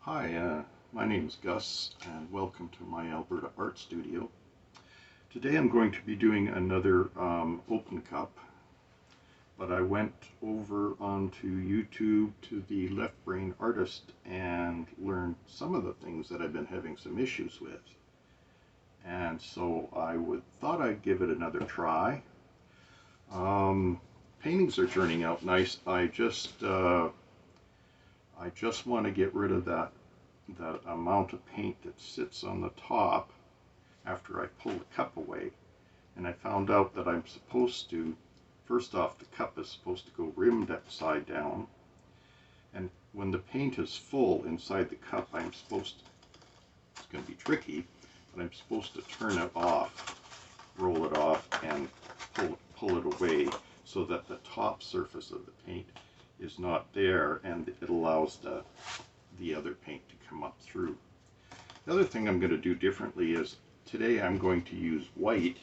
Hi, my name is Gus and welcome to My Alberta Art Studio. Today I'm going to be doing another open cup, but I went over onto YouTube to the Left Brain Artist and learned some of the things that I've been having some issues with. And so I thought I'd give it another try. Paintings are turning out nice. I just want to get rid of that amount of paint that sits on the top after I pull the cup away. And I found out that I'm supposed to, first off, the cup is supposed to go rimmed upside down. And when the paint is full inside the cup, it's going to be tricky, but I'm supposed to turn it off, roll it off, and pull it away so that the top surface of the paint is not there, and it allows the other paint to come up through. The other thing I'm going to do differently is today I'm going to use white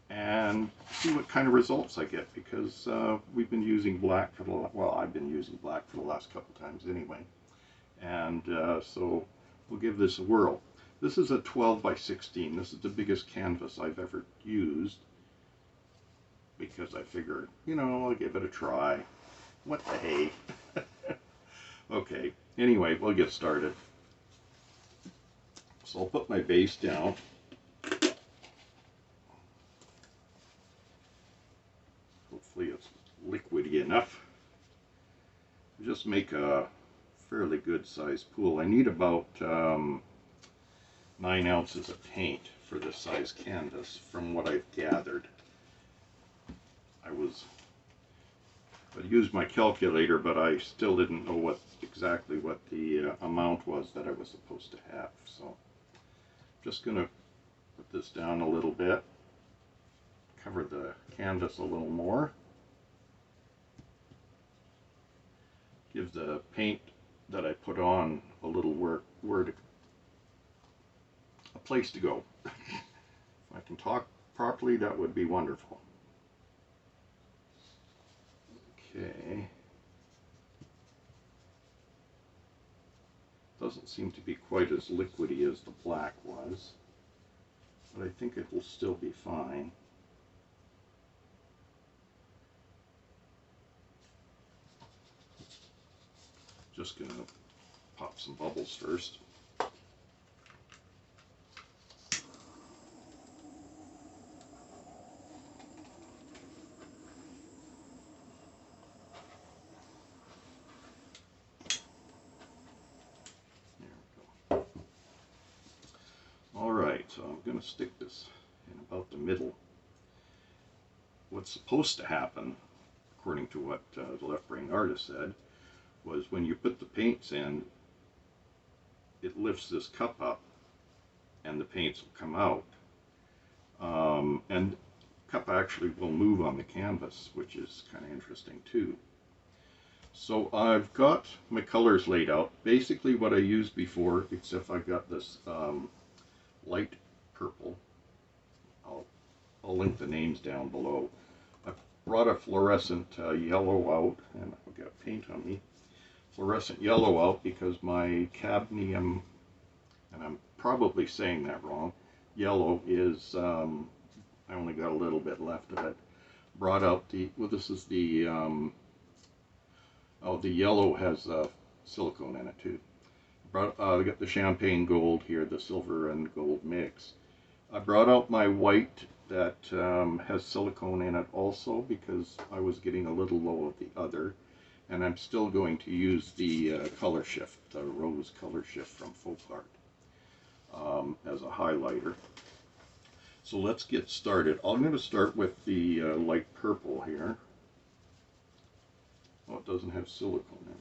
and see what kind of results I get, because we've been using black for I've been using black for the last couple times anyway, and so we'll give this a whirl. This is a 12 by 16. This is the biggest canvas I've ever used, because I figured, I'll give it a try. What the hey? Okay, anyway, we'll get started. So I'll put my base down. Hopefully it's liquidy enough. Just make a fairly good sized pool. I need about 9 ounces of paint for this size canvas from what I've gathered. I used my calculator, but I still didn't know exactly what the amount was that I was supposed to have. So just going to put this down a little bit, cover the canvas a little more, give the paint that I put on a little a place to go. If I can talk properly, that would be wonderful. Okay. Doesn't seem to be quite as liquidy as the black was, but I think it will still be fine. Just gonna pop some bubbles first. So I'm going to stick this in about the middle. What's supposed to happen, according to what the Left Brain Artist said, was when you put the paints in, it lifts this cup up and the paints will come out. And the cup actually will move on the canvas, which is kind of interesting too. So I've got my colors laid out. Basically what I used before, except I've got this light purple. I'll link the names down below. I brought a fluorescent yellow out, and I've got paint on me. Fluorescent yellow out because my cadmium, and I'm probably saying that wrong, yellow is, I only got a little bit left of it. Brought out this is the, the yellow has silicone in it too. I got the champagne gold here, the silver and gold mix. I brought out my white that has silicone in it also, because I was getting a little low of the other, and I'm still going to use the color shift, the rose color shift from Folk Art as a highlighter. So let's get started. I'm going to start with the light purple here. Oh, it doesn't have silicone in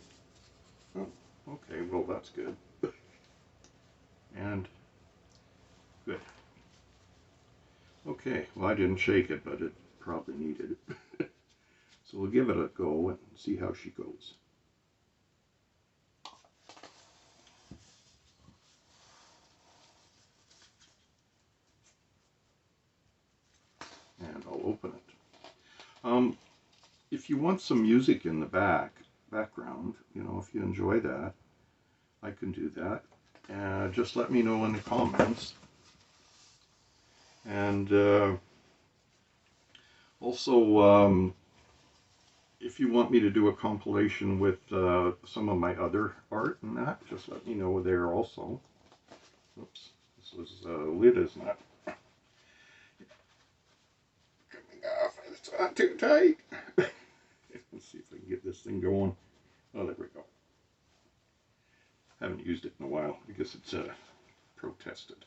it. Oh, okay, well that's good. And good. Okay, well I didn't shake it, but it probably needed it. So we'll give it a go and see how she goes. And I'll open it. If you want some music in the background, if you enjoy that, I can do that. Just let me know in the comments. And also, if you want me to do a compilation with some of my other art and that, just let me know there also. Oops, this lid is not coming off. It's not too tight. Let's see if I can get this thing going. Oh, there we go. Haven't used it in a while. I guess it's protested.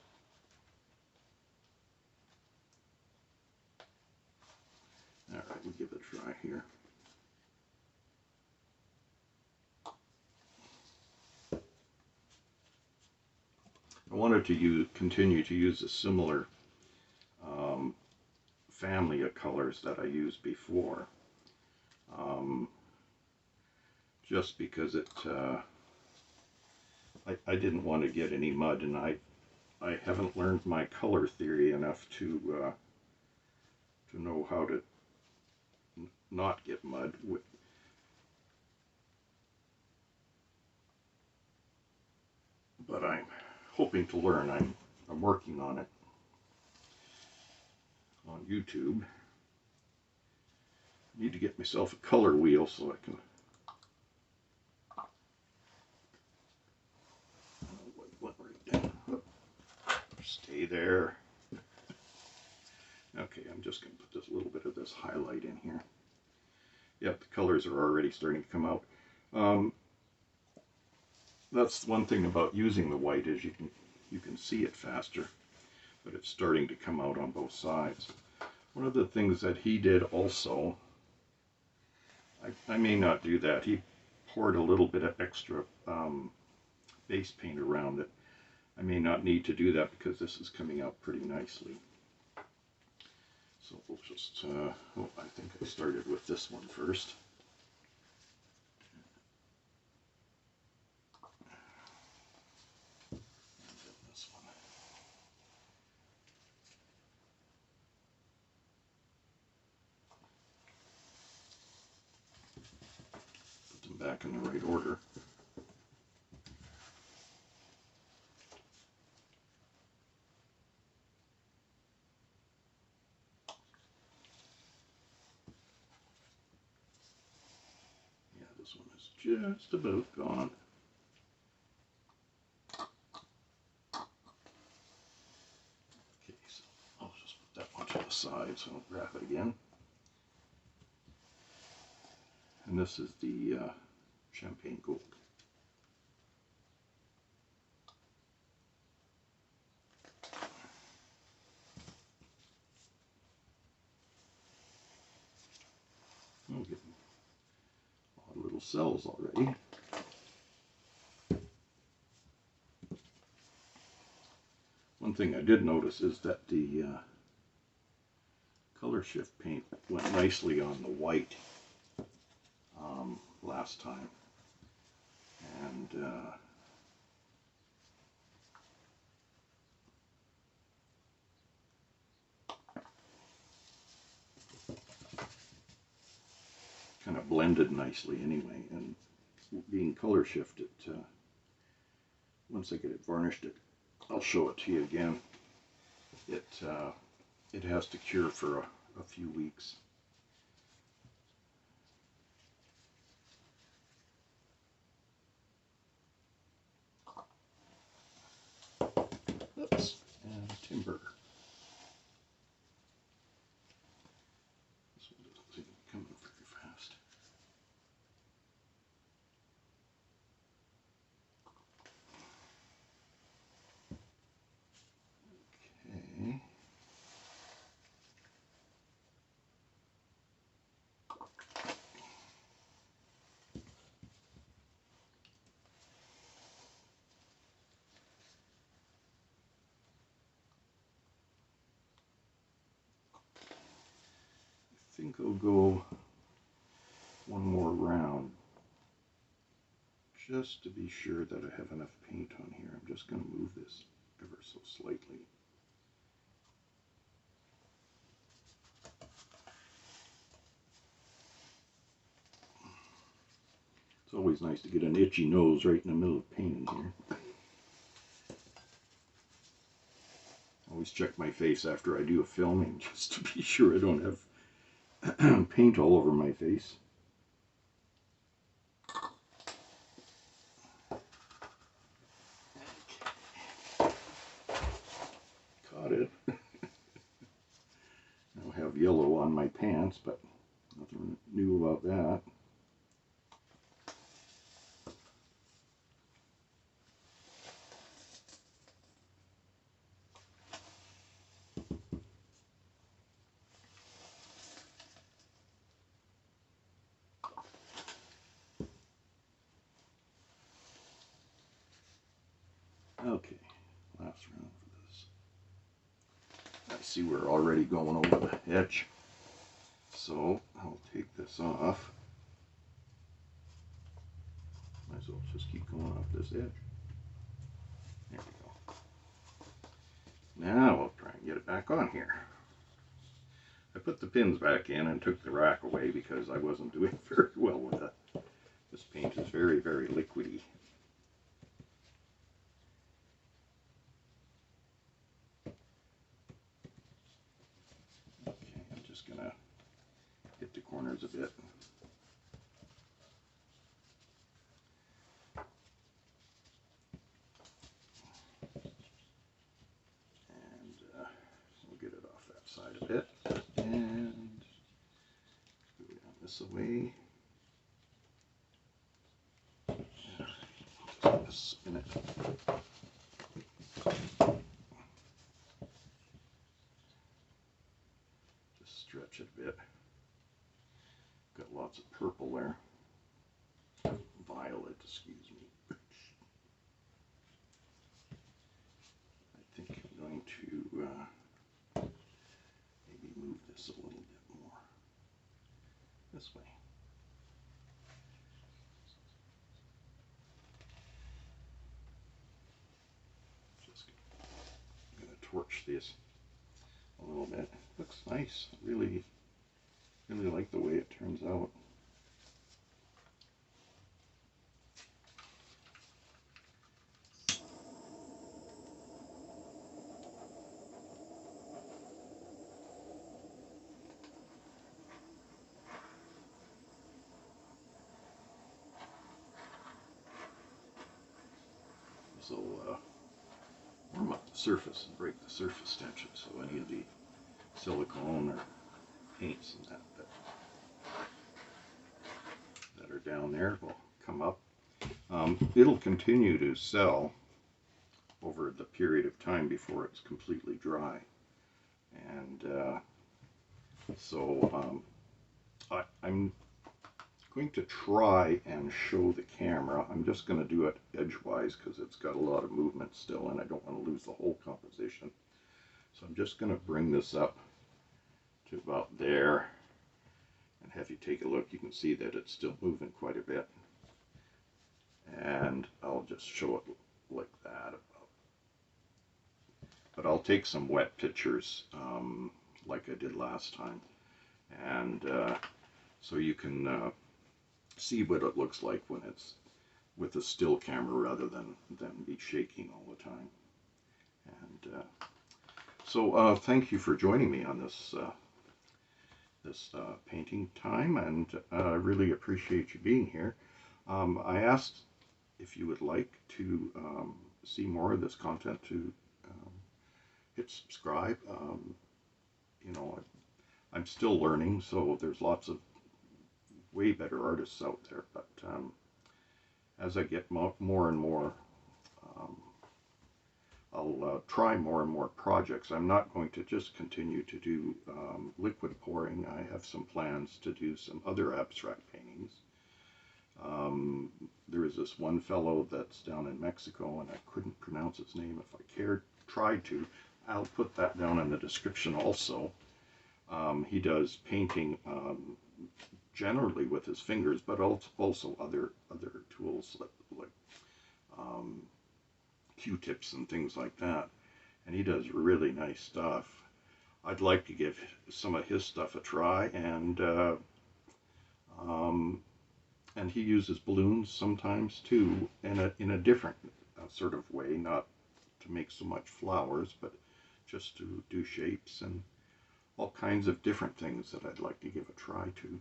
All right, we'll give it a try here. I wanted to continue to use a similar family of colors that I used before, just because it I didn't want to get any mud, and I haven't learned my color theory enough to know how to not get mud with. But I'm hoping to learn. I'm working on it on YouTube. I need to get myself a color wheel so I can stay there. Okay, I'm just going to put this little bit of this highlight in here. Yep, the colors are already starting to come out. That's one thing about using the white, is you can see it faster, but it's starting to come out on both sides. One of the things that he did also, I may not do that. He poured a little bit of extra base paint around it. I may not need to do that because this is coming out pretty nicely. So we'll just, oh, I think I started with this one first. And then this one. Put them back in the right order. This one is just about gone. Okay, so I'll just put that one to the side so I don't grab it again. And this is the champagne gold. I'm getting odd little cells already. One thing I did notice is that the color shift paint went nicely on the white last time, and kind of blended nicely anyway. And being color shifted, once I get it varnished, I'll show it to you again. It has to cure for a few weeks. Oops, and timber. This one doesn't seem to be coming very fast. Okay. I think I'll go one more round just to be sure that I have enough paint on here. I'm just going to move this ever so slightly. It's always nice to get an itchy nose right in the middle of painting here. Always check my face after I do a filming just to be sure I don't have paint all over my face. Caught it. I have yellow on my pants, but nothing new about that. Okay, last round for this. I see we're already going over the edge, so I'll take this off. Might as well just keep going off this edge. There we go. Now we'll try and get it back on here. I put the pins back in and took the rack away because I wasn't doing very well with it. This paint is very, very liquidy. Okay, I'm just gonna hit the corners a bit. We'll get it off that side a bit, and go down this way. Just spin it. Just stretch it a bit. Got lots of purple there. Violet, excuse me. I think I'm going to maybe move this a little bit more this way. Just going to torch this a little bit. Looks nice. Really like the way it turns out. So warm up the surface and break the surface tension, so any of the silicone or paints and that are down there will come up. It'll continue to sell over the period of time before it's completely dry, and I'm going to try and show the camera. I'm just going to do it edgewise because it's got a lot of movement still and I don't want to lose the whole composition. So I'm just going to bring this up to about there and have you take a look. You can see that it's still moving quite a bit, and I'll just show it like that. But I'll take some wet pictures like I did last time, and so you can see what it looks like when it's with a still camera rather than be shaking all the time. And so thank you for joining me on this painting time, and I really appreciate you being here. I asked if you would like to see more of this content to hit subscribe. You know, I'm still learning, so there's lots of way better artists out there, but as I get more and more, I'll try more and more projects. I'm not going to just continue to do liquid pouring. I have some plans to do some other abstract paintings. There is this one fellow that's down in Mexico, and I couldn't pronounce his name if I tried to. I'll put that down in the description also. He does painting generally with his fingers, but also other tools like Q-tips and things like that. And he does really nice stuff. I'd like to give some of his stuff a try, and and he uses balloons sometimes too, in a different sort of way, not to make so much flowers, but just to do shapes and all kinds of different things that I'd like to give a try to.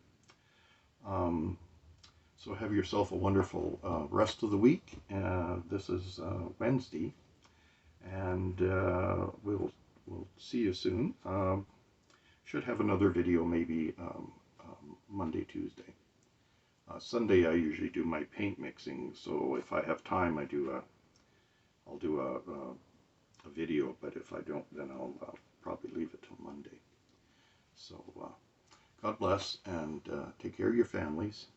So have yourself a wonderful rest of the week. This is Wednesday, and we'll see you soon. Should have another video maybe Monday, Tuesday. Sunday I usually do my paint mixing, so if I have time I'll do a video, but if I don't, then I'll probably leave it till Monday. So God bless, and take care of your families,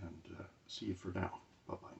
and see you for now. Bye-bye.